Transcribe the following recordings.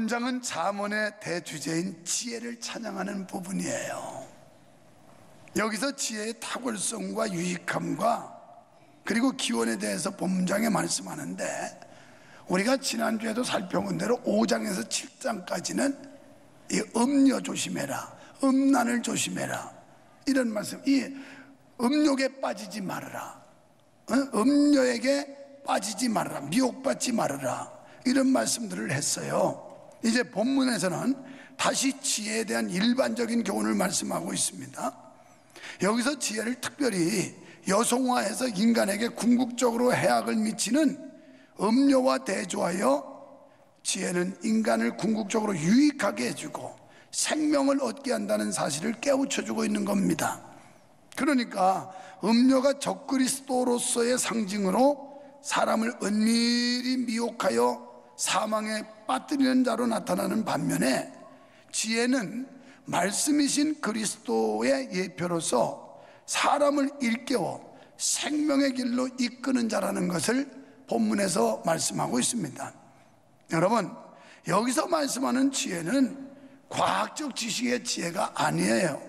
본장은 잠언의 대주제인 지혜를 찬양하는 부분이에요. 여기서 지혜의 탁월성과 유익함과 그리고 기원에 대해서 본문장에 말씀하는데, 우리가 지난주에도 살펴본 대로 5장에서 7장까지는 이 음료 조심해라, 음란을 조심해라, 이런 말씀, 이 음욕에 빠지지 말아라, 음료에게 빠지지 말아라, 미혹받지 말아라, 이런 말씀들을 했어요. 이제 본문에서는 다시 지혜에 대한 일반적인 교훈을 말씀하고 있습니다. 여기서 지혜를 특별히 여성화해서 인간에게 궁극적으로 해악을 미치는 음료와 대조하여 지혜는 인간을 궁극적으로 유익하게 해주고 생명을 얻게 한다는 사실을 깨우쳐주고 있는 겁니다. 그러니까 음료가 적그리스도로서의 상징으로 사람을 은밀히 미혹하여 사망에 빠뜨리는 자로 나타나는 반면에, 지혜는 말씀이신 그리스도의 예표로서 사람을 일깨워 생명의 길로 이끄는 자라는 것을 본문에서 말씀하고 있습니다. 여러분, 여기서 말씀하는 지혜는 과학적 지식의 지혜가 아니에요.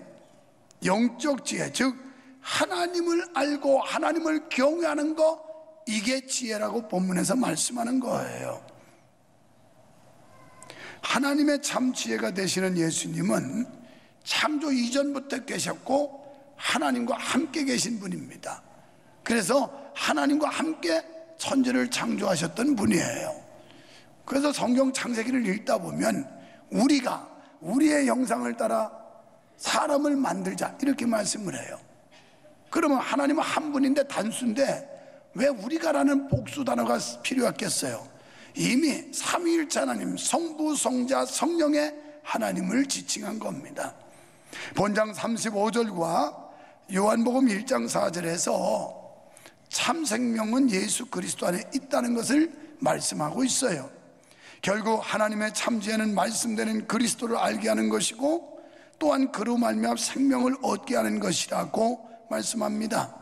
영적 지혜, 즉 하나님을 알고 하나님을 경외하는 거, 이게 지혜라고 본문에서 말씀하는 거예요. 하나님의 참 지혜가 되시는 예수님은 창조 이전부터 계셨고 하나님과 함께 계신 분입니다. 그래서 하나님과 함께 천지를 창조하셨던 분이에요. 그래서 성경 창세기를 읽다 보면 우리가 우리의 형상을 따라 사람을 만들자, 이렇게 말씀을 해요. 그러면 하나님은 한 분인데 단수인데 왜 우리가라는 복수 단어가 필요했겠어요? 이미 삼위일체 하나님, 성부, 성자, 성령의 하나님을 지칭한 겁니다. 본장 35절과 요한복음 1장 4절에서 참 생명은 예수 그리스도 안에 있다는 것을 말씀하고 있어요. 결국 하나님의 참 지혜는 말씀되는 그리스도를 알게 하는 것이고, 또한 그로 말미암아 생명을 얻게 하는 것이라고 말씀합니다.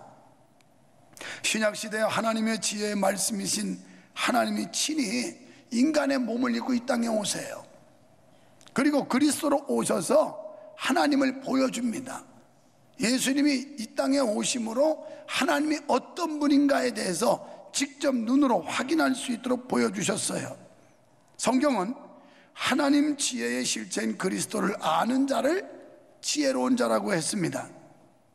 신약시대에 하나님의 지혜의 말씀이신 하나님이 친히 인간의 몸을 입고 이 땅에 오세요. 그리고 그리스도로 오셔서 하나님을 보여줍니다. 예수님이 이 땅에 오심으로 하나님이 어떤 분인가에 대해서 직접 눈으로 확인할 수 있도록 보여주셨어요. 성경은 하나님 지혜의 실체인 그리스도를 아는 자를 지혜로운 자라고 했습니다.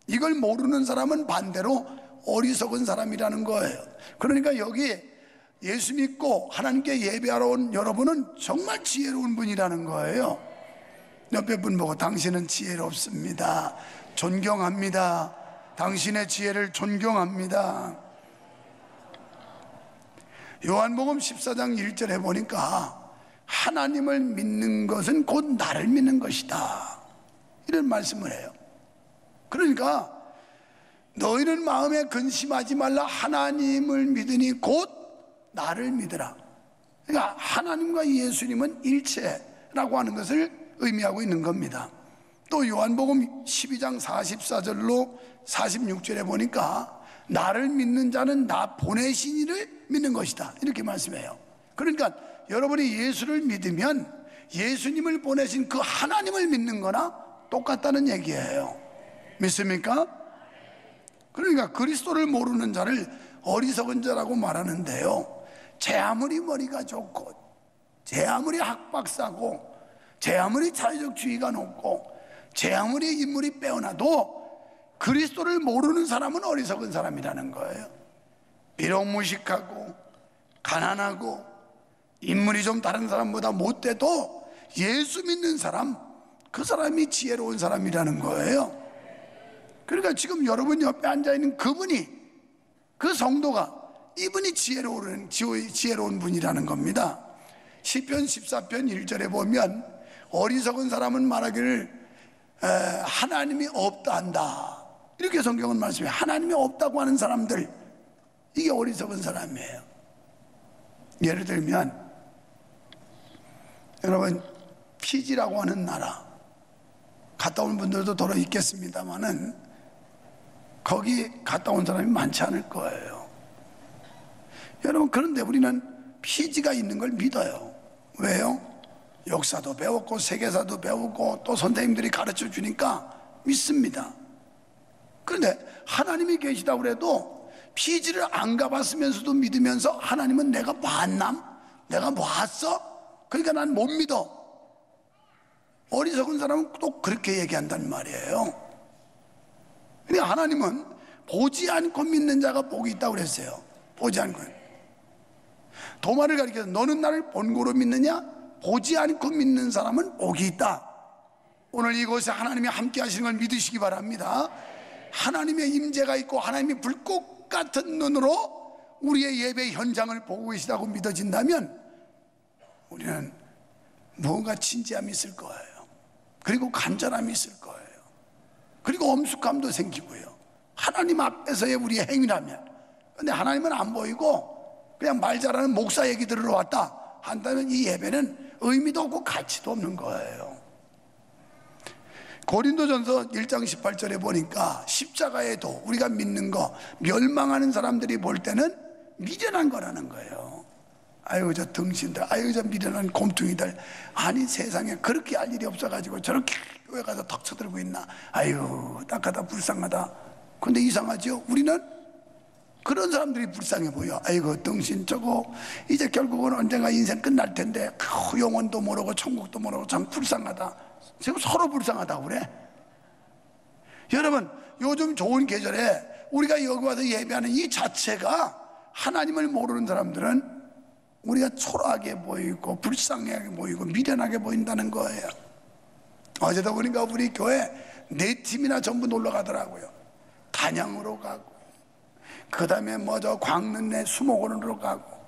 이걸 모르는 사람은 반대로 어리석은 사람이라는 거예요. 그러니까 여기 예수 믿고 하나님께 예배하러 온 여러분은 정말 지혜로운 분이라는 거예요. 옆에 분 보고 당신은 지혜롭습니다, 존경합니다, 당신의 지혜를 존경합니다. 요한복음 14장 1절에 보니까 하나님을 믿는 것은 곧 나를 믿는 것이다, 이런 말씀을 해요. 그러니까 너희는 마음에 근심하지 말라, 하나님을 믿으니 곧 나를 믿으라. 그러니까 하나님과 예수님은 일체라고 하는 것을 의미하고 있는 겁니다. 또 요한복음 12장 44절로 46절에 보니까 나를 믿는 자는 나 보내신 이를 믿는 것이다, 이렇게 말씀해요. 그러니까 여러분이 예수를 믿으면 예수님을 보내신 그 하나님을 믿는 거나 똑같다는 얘기예요. 믿습니까? 그러니까 그리스도를 모르는 자를 어리석은 자라고 말하는데요, 제 아무리 머리가 좋고 제 아무리 학박사고 제 아무리 사회적 지위가 높고 제 아무리 인물이 빼어나도 그리스도를 모르는 사람은 어리석은 사람이라는 거예요. 비록 무식하고 가난하고 인물이 좀 다른 사람보다 못돼도 예수 믿는 사람, 그 사람이 지혜로운 사람이라는 거예요. 그러니까 지금 여러분 옆에 앉아있는 그분이, 그 성도가, 이분이 지혜로운 분이라는 겁니다. 시편 14편 1절에 보면 어리석은 사람은 말하기를 하나님이 없다 한다, 이렇게 성경은 말씀해요. 하나님이 없다고 하는 사람들, 이게 어리석은 사람이에요. 예를 들면 여러분, 피지라고 하는 나라 갔다 온 분들도 더러 있겠습니다만은 거기 갔다 온 사람이 많지 않을 거예요. 여러분, 그런데 우리는 피지가 있는 걸 믿어요. 왜요? 역사도 배웠고 세계사도 배우고 또 선생님들이 가르쳐 주니까 믿습니다. 그런데 하나님이 계시다고 그래도 피지를 안 가봤으면서도 믿으면서 하나님은 내가 만남? 내가 봤어? 그러니까 난 못 믿어. 어리석은 사람은 또 그렇게 얘기한단 말이에요. 그러니까 하나님은 보지 않고 믿는 자가 복이 있다고 그랬어요. 보지 않고. 도마를 가리켜서 너는 나를 본고로 믿느냐? 보지 않고 믿는 사람은 복이 있다. 오늘 이곳에 하나님이 함께 하시는 걸 믿으시기 바랍니다. 하나님의 임재가 있고 하나님이 불꽃 같은 눈으로 우리의 예배 현장을 보고 계시다고 믿어진다면 우리는 무언가 진지함이 있을 거예요. 그리고 간절함이 있을 거예요. 그리고 엄숙함도 생기고요. 하나님 앞에서의 우리의 행위라면. 근데 하나님은 안 보이고 그냥 말 잘하는 목사 얘기 들으러 왔다 한다면 이 예배는 의미도 없고 가치도 없는 거예요. 고린도전서 1장 18절에 보니까 십자가의 도, 우리가 믿는 거 멸망하는 사람들이 볼 때는 미련한 거라는 거예요. 아유 저 등신들, 아유 저 미련한 곰퉁이들, 아니 세상에 그렇게 할 일이 없어가지고 저렇게 교회 가서 턱 쳐들고 있나, 아유 딱하다 불쌍하다. 근데 이상하죠? 우리는 그런 사람들이 불쌍해 보여. 아이고 등신 저거 이제 결국은 언젠가 인생 끝날 텐데 그 영혼도 모르고 천국도 모르고 참 불쌍하다. 지금 서로 불쌍하다고 그래. 여러분 요즘 좋은 계절에 우리가 여기 와서 예배하는 이 자체가 하나님을 모르는 사람들은 우리가 초라하게 보이고 불쌍하게 보이고 미련하게 보인다는 거예요. 어제도 보니까 우리 교회 4팀이나 전부 놀러 가더라고요. 단양으로 가고, 그 다음에 뭐 저 광릉내 수목원으로 가고,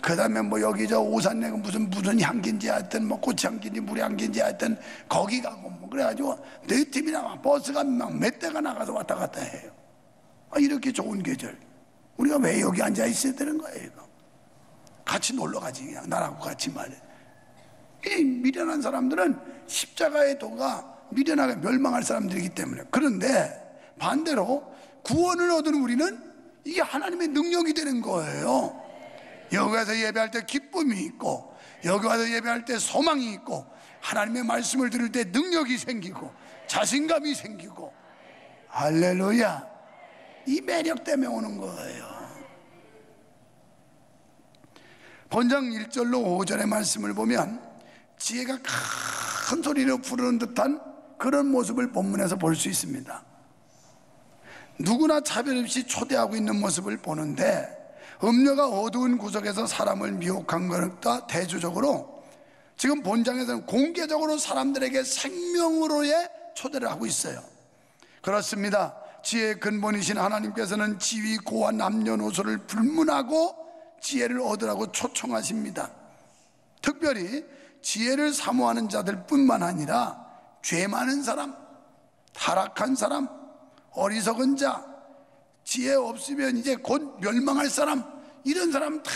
그 다음에 뭐 여기 저 오산내 무슨 향기인지 하여튼 뭐 꽃향기인지 물향기인지 하여튼 거기 가고 뭐 그래가지고 4팀이나 버스가 막 몇 대가 나가서 왔다 갔다 해요. 이렇게 좋은 계절 우리가 왜 여기 앉아 있어야 되는 거예요? 이거 같이 놀러 가지, 그냥 나라고 같이 말해. 이 미련한 사람들은 십자가의 도가 미련하게 멸망할 사람들이기 때문에. 그런데 반대로 구원을 얻은 우리는 이게 하나님의 능력이 되는 거예요. 여기 와서 예배할 때 기쁨이 있고, 여기 와서 예배할 때 소망이 있고, 하나님의 말씀을 들을 때 능력이 생기고 자신감이 생기고, 할렐루야. 이 매력 때문에 오는 거예요. 본장 1절로 5절의 말씀을 보면 지혜가 큰 소리로 부르는 듯한 그런 모습을 본문에서 볼 수 있습니다. 누구나 차별 없이 초대하고 있는 모습을 보는데, 음료가 어두운 구석에서 사람을 미혹한 것과 대조적으로 지금 본장에서는 공개적으로 사람들에게 생명으로의 초대를 하고 있어요. 그렇습니다. 지혜의 근본이신 하나님께서는 지위, 고와 남녀노소를 불문하고 지혜를 얻으라고 초청하십니다. 특별히 지혜를 사모하는 자들 뿐만 아니라 죄 많은 사람, 타락한 사람, 어리석은 자, 지혜 없으면 이제 곧 멸망할 사람, 이런 사람 다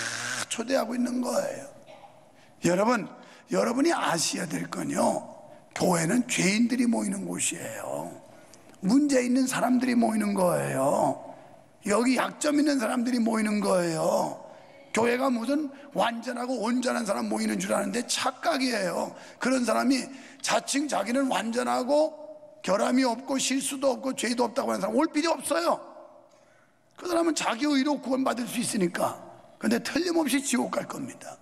초대하고 있는 거예요. 여러분이 아셔야 될 건요, 교회는 죄인들이 모이는 곳이에요. 문제 있는 사람들이 모이는 거예요. 여기 약점 있는 사람들이 모이는 거예요. 교회가 무슨 완전하고 온전한 사람 모이는 줄 아는데 착각이에요. 그런 사람이 자칭 자기는 완전하고 결함이 없고 실수도 없고 죄도 없다고 하는 사람 올 필요 없어요. 그 사람은 자기 의로 구원받을 수 있으니까. 근데 틀림없이 지옥 갈 겁니다.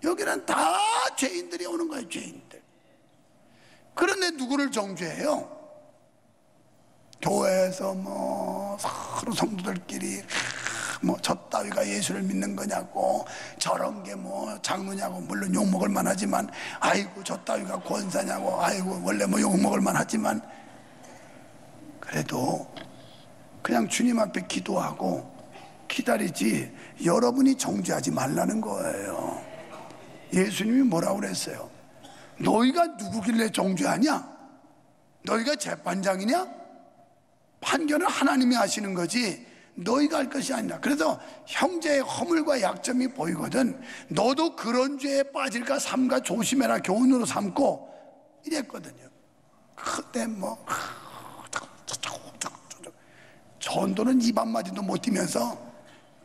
여기는 다 죄인들이 오는 거예요. 죄인들. 그런데 누구를 정죄해요? 교회에서 뭐 서로 성도들끼리 뭐 저 따위가 예수를 믿는 거냐고, 저런 게 뭐 장로냐고, 물론 욕먹을 만하지만, 아이고 저 따위가 권사냐고, 아이고 원래 뭐 욕먹을 만하지만, 그래도 그냥 주님 앞에 기도하고 기다리지 여러분이 정죄하지 말라는 거예요. 예수님이 뭐라고 그랬어요? 너희가 누구길래 정죄하냐? 너희가 재판장이냐? 판결은 하나님이 하시는 거지 너희가 할 것이 아니라. 그래서 형제의 허물과 약점이 보이거든 너도 그런 죄에 빠질까 삼가 조심해라 교훈으로 삼고 이랬거든요. 그때 뭐 전도는 입 한마디도 못 뛰면서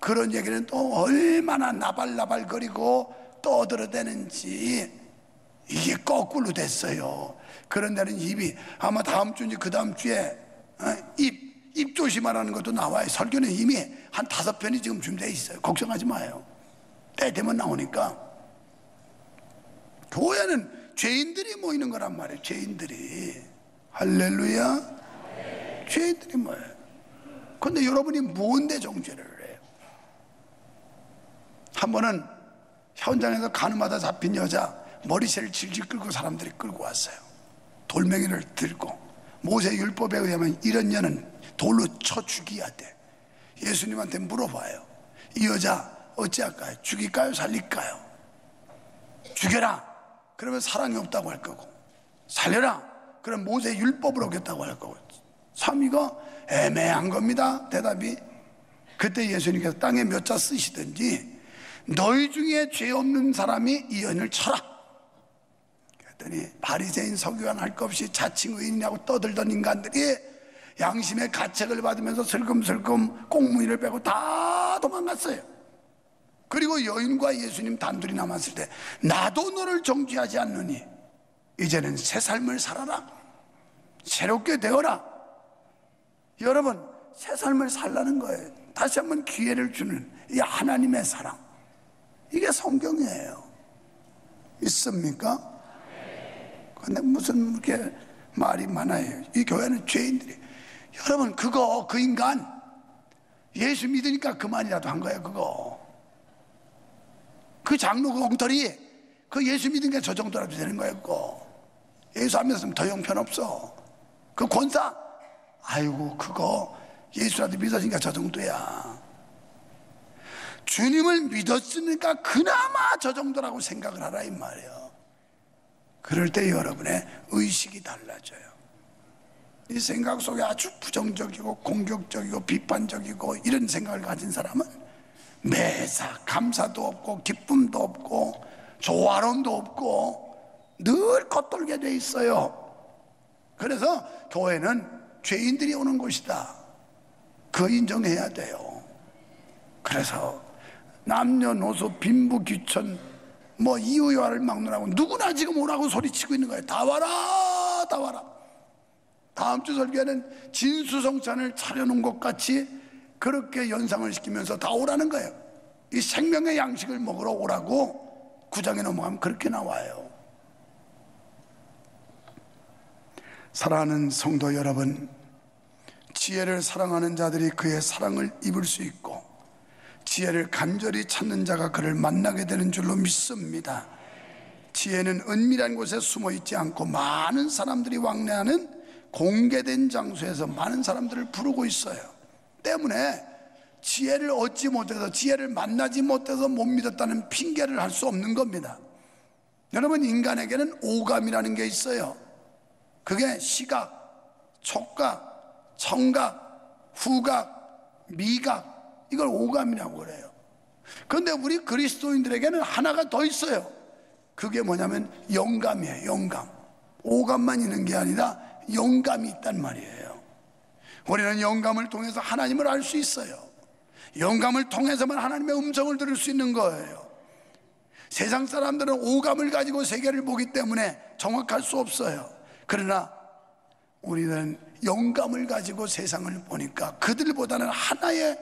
그런 얘기는 또 얼마나 나발나발거리고 떠들어대는지. 이게 거꾸로 됐어요. 그런 데는 입이 아마 다음 주인지 그 다음 주에 입 조심하라는 것도 나와요. 설교는 이미 한 5편이 지금 준비되어 있어요. 걱정하지 마요. 때 되면 나오니까. 교회는 죄인들이 모이는 거란 말이에요. 죄인들이. 할렐루야. 죄인들이 모여요. 그런데 여러분이 뭔데 정죄를 해요? 한 번은 현장에서 가늠하다 잡힌 여자 머리채를 질질 끌고 사람들이 끌고 왔어요. 돌멩이를 들고. 모세 율법에 의하면 이런 여는 돌로 쳐 죽여야 돼. 예수님한테 물어봐요. 이 여자 어찌할까요? 죽일까요? 살릴까요? 죽여라. 그러면 사랑이 없다고 할 거고, 살려라. 그럼 모세 율법을 어겼다고 할 거고. 참 이거 애매한 겁니다. 대답이. 그때 예수님께서 땅에 몇 자 쓰시든지 너희 중에 죄 없는 사람이 이 여인을 쳐라. 그랬더니 바리새인 서기관 할 것 없이 자칭 의인이라고 떠들던 인간들이 양심의 가책을 받으면서 슬금슬금 꽁무니를 빼고 다 도망갔어요. 그리고 여인과 예수님 단둘이 남았을 때 나도 너를 정죄하지 않느니 이제는 새 삶을 살아라. 새롭게 되어라. 여러분, 새 삶을 살라는 거예요. 다시 한번 기회를 주는 이 하나님의 사랑, 이게 성경이에요. 있습니까? 근데 무슨 이렇게 말이 많아요. 이 교회는 죄인들이. 여러분, 그 인간 예수 믿으니까 그만이라도 한 거예요. 그 장로 그 엉터리, 그 예수 믿으니까 저 정도라도 되는 거예요. 그거 예수 안 믿었으면 더 형편없어. 그 권사, 아이고 그거 예수라도 믿었으니까 저 정도야. 주님을 믿었으니까 그나마 저 정도라고 생각을 하라 이 말이에요. 그럴 때 여러분의 의식이 달라져요. 이 생각 속에 아주 부정적이고 공격적이고 비판적이고 이런 생각을 가진 사람은 매사 감사도 없고 기쁨도 없고 조화로움도 없고 늘 겉돌게 돼 있어요. 그래서 교회는 죄인들이 오는 곳이다. 그거 인정해야 돼요. 그래서 남녀노소 빈부귀천 뭐 이유야를 막론하고 누구나 지금 오라고 소리치고 있는 거예요. 다 와라, 다 와라. 다음 주 설교에는 진수성찬을 차려놓은 것 같이 그렇게 연상을 시키면서 다 오라는 거예요. 이 생명의 양식을 먹으러 오라고 9장에 넘어가면 그렇게 나와요. 사랑하는 성도 여러분, 지혜를 사랑하는 자들이 그의 사랑을 입을 수 있고 지혜를 간절히 찾는 자가 그를 만나게 되는 줄로 믿습니다. 지혜는 은밀한 곳에 숨어 있지 않고 많은 사람들이 왕래하는 공개된 장소에서 많은 사람들을 부르고 있어요. 때문에 지혜를 얻지 못해서, 지혜를 만나지 못해서 못 믿었다는 핑계를 할 수 없는 겁니다. 여러분, 인간에게는 오감이라는 게 있어요. 그게 시각, 촉각, 청각, 후각, 미각, 이걸 오감이라고 그래요. 그런데 우리 그리스도인들에게는 하나가 더 있어요. 그게 뭐냐면 영감이에요. 영감. 오감만 있는 게 아니라 영감이 있단 말이에요. 우리는 영감을 통해서 하나님을 알 수 있어요. 영감을 통해서만 하나님의 음성을 들을 수 있는 거예요. 세상 사람들은 오감을 가지고 세계를 보기 때문에 정확할 수 없어요. 그러나 우리는 영감을 가지고 세상을 보니까 그들보다는 하나의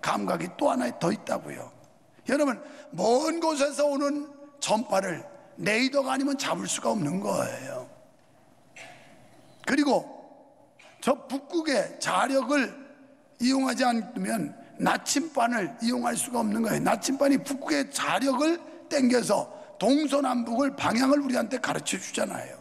감각이 또 하나 더 있다고요. 여러분, 먼 곳에서 오는 전파를 레이더가 아니면 잡을 수가 없는 거예요. 그리고 저 북극의 자력을 이용하지 않으면 나침반을 이용할 수가 없는 거예요. 나침반이 북극의 자력을 땡겨서 동서남북을 방향을 우리한테 가르쳐 주잖아요.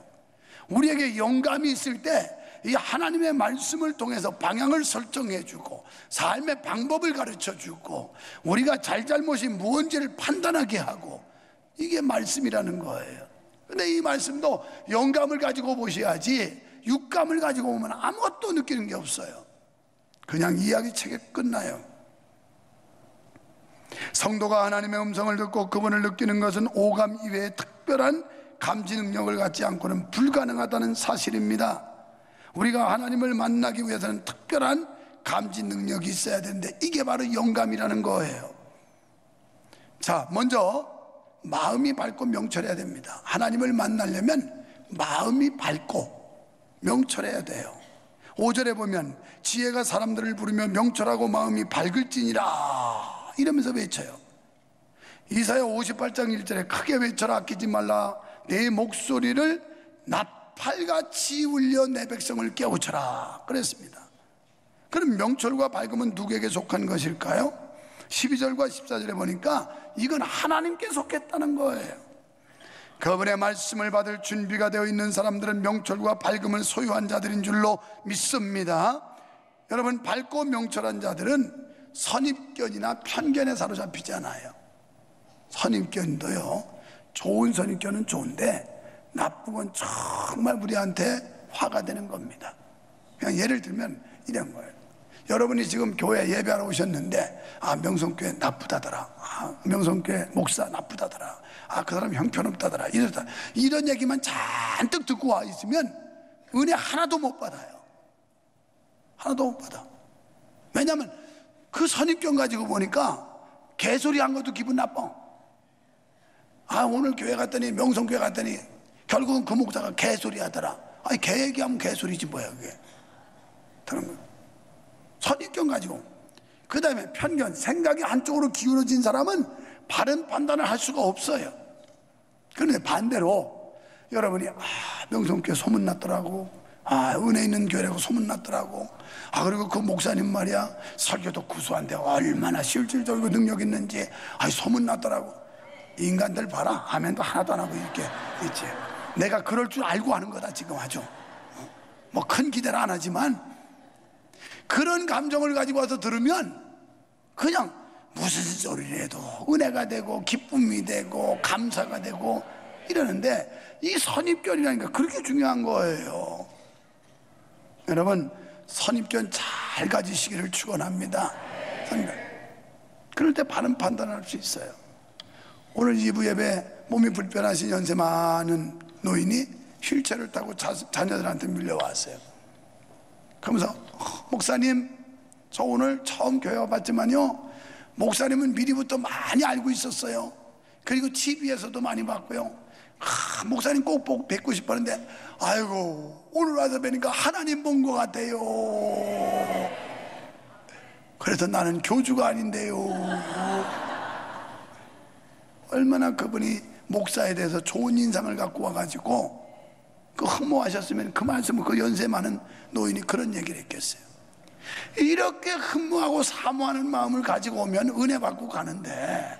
우리에게 영감이 있을 때 이 하나님의 말씀을 통해서 방향을 설정해 주고 삶의 방법을 가르쳐 주고 우리가 잘잘못이 무언지를 판단하게 하고, 이게 말씀이라는 거예요. 근데 이 말씀도 영감을 가지고 보셔야지 육감을 가지고 보면 아무것도 느끼는 게 없어요. 그냥 이야기책에 끝나요. 성도가 하나님의 음성을 듣고 그분을 느끼는 것은 오감 이외에 특별한 감지 능력을 갖지 않고는 불가능하다는 사실입니다. 우리가 하나님을 만나기 위해서는 특별한 감지 능력이 있어야 되는데 이게 바로 영감이라는 거예요. 자, 먼저 마음이 밝고 명철해야 됩니다. 하나님을 만나려면 마음이 밝고 명철해야 돼요. 5절에 보면 지혜가 사람들을 부르며 명철하고 마음이 밝을지니라 이러면서 외쳐요. 이사야 58장 1절에 크게 외쳐라, 아끼지 말라. 내 목소리를 나팔같이 울려 내 백성을 깨우쳐라 그랬습니다. 그럼 명철과 밝음은 누구에게 속한 것일까요? 12절과 14절에 보니까 이건 하나님께 속했다는 거예요. 그분의 말씀을 받을 준비가 되어 있는 사람들은 명철과 밝음을 소유한 자들인 줄로 믿습니다. 여러분, 밝고 명철한 자들은 선입견이나 편견에 사로잡히지 않아요. 선입견도요, 좋은 선입견은 좋은데 나쁜 건 정말 우리한테 화가 되는 겁니다. 그냥 예를 들면 이런 거예요. 여러분이 지금 교회 예배하러 오셨는데 명성교회 나쁘다더라, 명성교회 목사 나쁘다더라, 그 사람 형편없다더라, 이러다 이런 얘기만 잔뜩 듣고 와 있으면 은혜 하나도 못 받아요. 하나도 못 받아. 왜냐하면 그 선입견 가지고 보니까 개소리 한 것도 기분 나빠. 오늘 교회 갔더니, 명성교회 갔더니 결국은 그 목사가 개소리 하더라. 아니, 개 얘기하면 개소리지 뭐야 그게. 그런 거. 선입견 가지고, 그 다음에 편견, 생각이 한쪽으로 기울어진 사람은 바른 판단을 할 수가 없어요. 그런데 반대로 여러분이 명성교회 소문났더라고, 은혜 있는 교회라고 소문났더라고, 그리고 그 목사님 말이야 설교도 구수한데 얼마나 실질적이고 능력 있는지 소문났더라고. 인간들 봐라, 아멘도 하나도 안 하고 이렇게 있지. 내가 그럴 줄 알고 하는 거다 지금. 아주 뭐 큰 기대를 안 하지만 그런 감정을 가지고 와서 들으면 그냥 무슨 소리를 해도 은혜가 되고 기쁨이 되고 감사가 되고 이러는데, 이 선입견이라니까 그렇게 중요한 거예요. 여러분, 선입견 잘 가지시기를 축원합니다. 그럴 때 바른 판단을 할 수 있어요. 오늘 2부 예배 몸이 불편하신 연세 많은 노인이 휠체어를 타고 자녀들한테 밀려왔어요. 그러면서 목사님, 저 오늘 처음 교회 와봤지만요, 목사님은 미리부터 많이 알고 있었어요. 그리고 TV에서도 많이 봤고요. 목사님 꼭 뵙고 싶었는데 아이고 오늘 와서 뵈니까 하나님 본 것 같아요. 그래서 나는 교주가 아닌데요. 얼마나 그분이 목사에 대해서 좋은 인상을 갖고 와가지고 흠모하셨으면 그 말씀을 그 연세 많은 노인이 그런 얘기를 했겠어요. 이렇게 흠모하고 사모하는 마음을 가지고 오면 은혜 받고 가는데,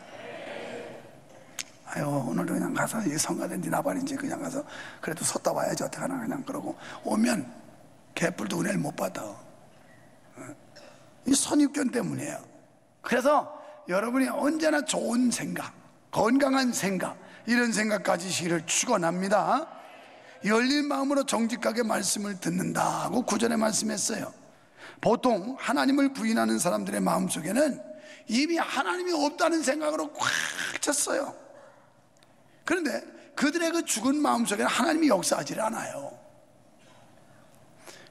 오늘도 그냥 가서 성가든지 나발인지 그냥 가서 그래도 섰다 와야지 어떡하나 그냥 그러고 오면 개뿔도 은혜를 못 받아. 이 선입견 때문이에요. 그래서 여러분이 언제나 좋은 생각, 건강한 생각, 이런 생각 가지시기를 축원합니다. 열린 마음으로 정직하게 말씀을 듣는다고 구절에 말씀했어요. 보통 하나님을 부인하는 사람들의 마음속에는 이미 하나님이 없다는 생각으로 꽉 찼어요. 그런데 그들의 그 죽은 마음속에는 하나님이 역사하지 않아요.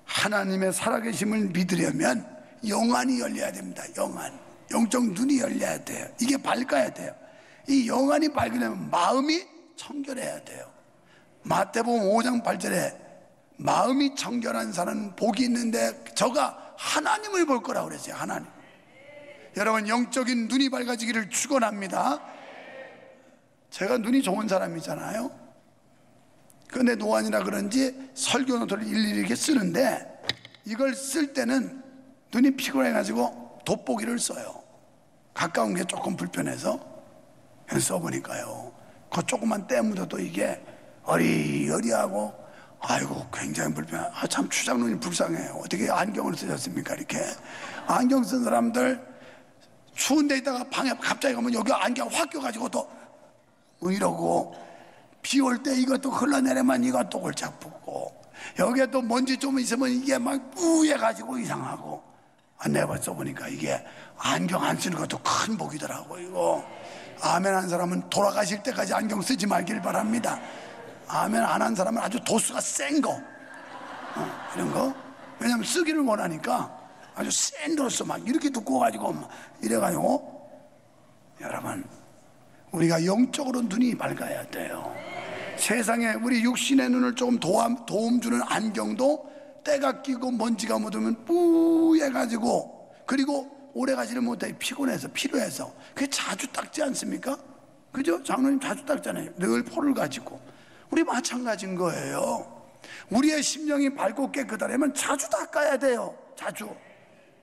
하나님의 살아계심을 믿으려면 영안이 열려야 됩니다. 영적 눈이 열려야 돼요. 이게 밝아야 돼요. 이 영안이 밝으려면 마음이 청결해야 돼요. 마태복음 5장 8절에 마음이 청결한 사람은 복이 있는데 저가 하나님을 볼 거라고 그랬어요. 하나님. 여러분, 영적인 눈이 밝아지기를 축원합니다. 제가 눈이 좋은 사람이잖아요. 그런데 노안이라 그런지 설교 노트를 일일이 이렇게 쓰는데, 이걸 쓸 때는 눈이 피곤해가지고 돋보기를 써요. 가까운 게 조금 불편해서 써보니까요, 그 조그만 때 묻어도 이게 어리어리하고 아이고 굉장히 불편해. 참 추장눈이 불쌍해요. 어떻게 안경을 쓰셨습니까? 이렇게 안경 쓴 사람들 추운 데 있다가 방에 갑자기 가면 여기 안경 확 껴가지고 또 이러고, 비 올 때 이것도 흘러내리면 이것도 골짝 붙고, 여기에 또 먼지 좀 있으면 이게 막 뿌얘가지고 이상하고. 내가 써보니까 이게 안경 안 쓰는 것도 큰 복이더라고. 이거 아멘 한 사람은 돌아가실 때까지 안경 쓰지 말길 바랍니다. 아멘 안 한 사람은 아주 도수가 센 거, 이런 거. 왜냐면 쓰기를 원하니까 아주 센 도수 막 이렇게 두꺼워가지고 이래가지고. 여러분, 우리가 영적으로 눈이 밝아야 돼요. 세상에 우리 육신의 눈을 조금 도움 주는 안경도 때가 끼고 먼지가 묻으면 뿌해가지고, 그리고 오래 가지를 못해 피곤해서 필요해서 그게 자주 닦지 않습니까? 그죠? 장로님 자주 닦잖아요. 늘 포를 가지고. 우리 마찬가지인 거예요. 우리의 심령이 밝고 깨끗하려면 자주 닦아야 돼요. 자주.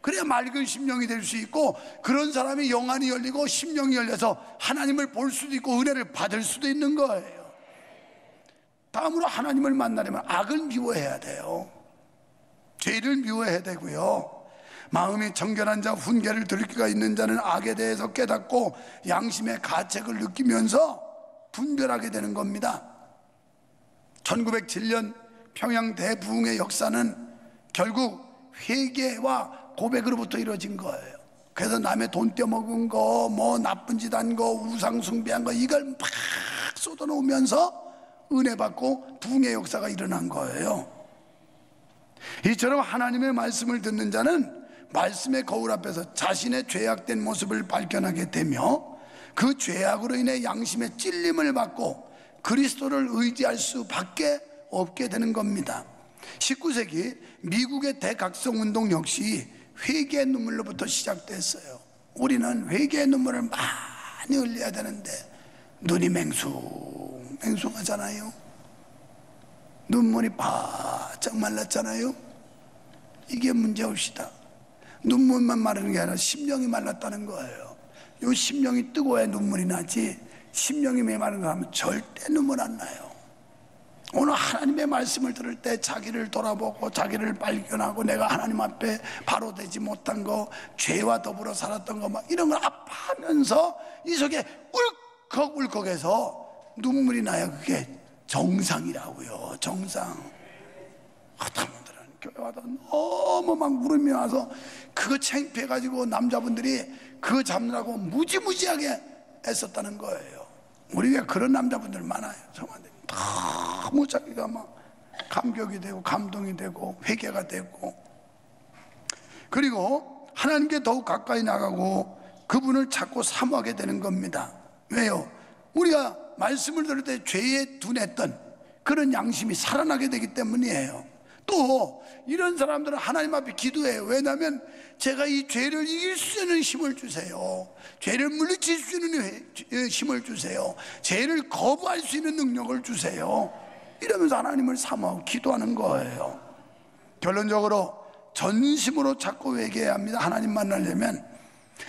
그래야 맑은 심령이 될 수 있고, 그런 사람이 영안이 열리고 심령이 열려서 하나님을 볼 수도 있고 은혜를 받을 수도 있는 거예요. 다음으로 하나님을 만나려면 악을 미워해야 돼요. 죄를 미워해야 되고요. 마음이 정결한 자, 훈계를 들을 기가 있는 자는 악에 대해서 깨닫고 양심의 가책을 느끼면서 분별하게 되는 겁니다. 1907년 평양 대부흥의 역사는 결국 회개와 고백으로부터 이루어진 거예요. 그래서 남의 돈 떼먹은 거, 뭐 나쁜 짓 한 거, 우상 숭배한 거, 이걸 막 쏟아놓으면서 은혜 받고 부흥의 역사가 일어난 거예요. 이처럼 하나님의 말씀을 듣는 자는 말씀의 거울 앞에서 자신의 죄악된 모습을 발견하게 되며, 그 죄악으로 인해 양심의 찔림을 받고 그리스도를 의지할 수밖에 없게 되는 겁니다. 19세기 미국의 대각성 운동 역시 회개의 눈물로부터 시작됐어요. 우리는 회개의 눈물을 많이 흘려야 되는데 눈이 맹숭하잖아요. 눈물이 바짝 말랐잖아요. 이게 문제옵시다. 눈물만 마르는 게 아니라 심령이 말랐다는 거예요. 이 심령이 뜨거워야 눈물이 나지, 심령이 메마른 거 하면 절대 눈물 안 나요. 오늘 하나님의 말씀을 들을 때 자기를 돌아보고 자기를 발견하고, 내가 하나님 앞에 바로 되지 못한 거, 죄와 더불어 살았던 거, 막 이런 걸 아파하면서 이 속에 울컥울컥해서 눈물이 나야 그게 정상이라고요. 정상. 어떤 분들은 교회 와도 너무 막 울음이 와서 그거 창피해가지고 남자분들이 그거 잡느라고 무지무지하게 애썼다는 거예요. 우리 왜 그런 남자분들 많아요. 정말 너무 자기가 막 감격이 되고 감동이 되고 회개가 되고, 그리고 하나님께 더욱 가까이 나가고 그분을 찾고 사모하게 되는 겁니다. 왜요? 우리가 말씀을 들을 때 죄에 둔했던 그런 양심이 살아나게 되기 때문이에요. 또 이런 사람들은 하나님 앞에 기도해요. 왜냐하면 제가 이 죄를 이길 수 있는 힘을 주세요. 죄를 물리칠 수 있는 힘을 주세요. 죄를 거부할 수 있는 능력을 주세요. 이러면서 하나님을 사모하고 기도하는 거예요. 결론적으로 전심으로 찾고 회개해야 합니다. 하나님 만나려면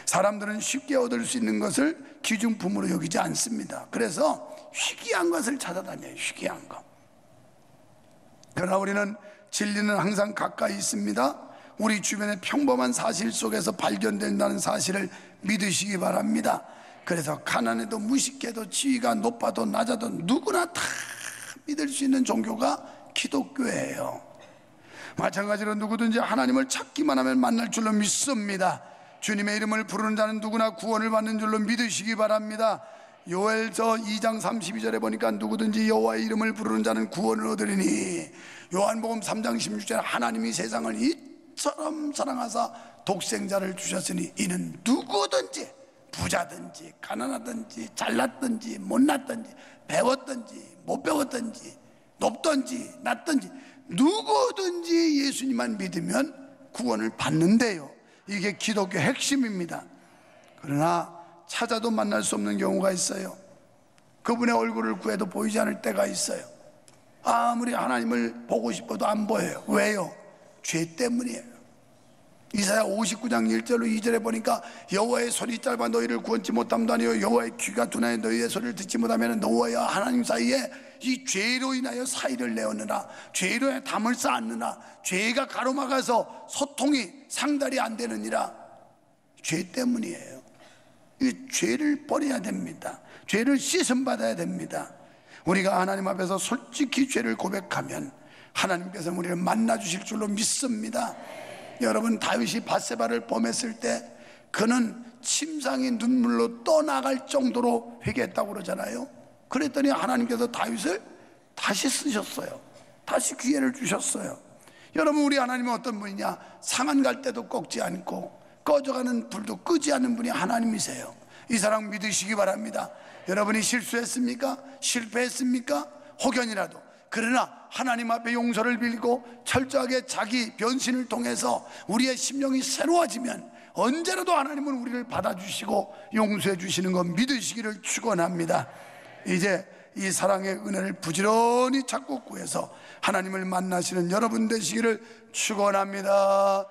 사람들은 쉽게 얻을 수 있는 것을 기준품으로 여기지 않습니다. 그래서 희귀한 것을 찾아다녀요. 희귀한 것. 그러나 우리는 진리는 항상 가까이 있습니다. 우리 주변의 평범한 사실 속에서 발견된다는 사실을 믿으시기 바랍니다. 그래서 가난해도 무식해도 지위가 높아도 낮아도 누구나 다 믿을 수 있는 종교가 기독교예요. 마찬가지로 누구든지 하나님을 찾기만 하면 만날 줄로 믿습니다. 주님의 이름을 부르는 자는 누구나 구원을 받는 줄로 믿으시기 바랍니다. 요엘서 2장 32절에 보니까 누구든지 여호와의 이름을 부르는 자는 구원을 얻으리니, 요한복음 3장 16절에 하나님이 세상을 이처럼 사랑하사 독생자를 주셨으니 이는 누구든지, 부자든지 가난하든지 잘났든지 못났든지 배웠든지 못 배웠든지 높든지 낮든지 누구든지 예수님만 믿으면 구원을 받는데요. 이게 기독교 핵심입니다. 그러나 찾아도 만날 수 없는 경우가 있어요. 그분의 얼굴을 구해도 보이지 않을 때가 있어요. 아무리 하나님을 보고 싶어도 안 보여요. 왜요? 죄 때문이에요. 이사야 59장 1절로 2절에 보니까 여호와의 손이 짧아 너희를 구원치 못함도 아니요 여호와의 귀가 둔하여 너희의 소리를 듣지 못하면 너희와 하나님 사이에 이 죄로 인하여 사이를 내었느나, 죄로 인하여 담을 쌓았느나, 죄가 가로막아서 소통이 상달이 안 되느니라. 죄 때문이에요. 이 죄를 버려야 됩니다. 죄를 씻음 받아야 됩니다. 우리가 하나님 앞에서 솔직히 죄를 고백하면 하나님께서 우리를 만나 주실 줄로 믿습니다. 여러분, 다윗이 밧세바를 범했을 때 그는 침상이 눈물로 떠나갈 정도로 회개했다고 그러잖아요. 그랬더니 하나님께서 다윗을 다시 쓰셨어요. 다시 기회를 주셨어요. 여러분, 우리 하나님은 어떤 분이냐? 상한 갈 때도 꺾지 않고 꺼져가는 불도 끄지 않는 분이 하나님이세요. 이 사랑 믿으시기 바랍니다. 여러분이 실수했습니까? 실패했습니까? 혹연이라도. 그러나 하나님 앞에 용서를 빌고 철저하게 자기 변신을 통해서 우리의 심령이 새로워지면 언제라도 하나님은 우리를 받아주시고 용서해 주시는 것 믿으시기를 축원합니다. 이제 이 사랑의 은혜를 부지런히 찾고 구해서 하나님을 만나시는 여러분 되시기를 축원합니다.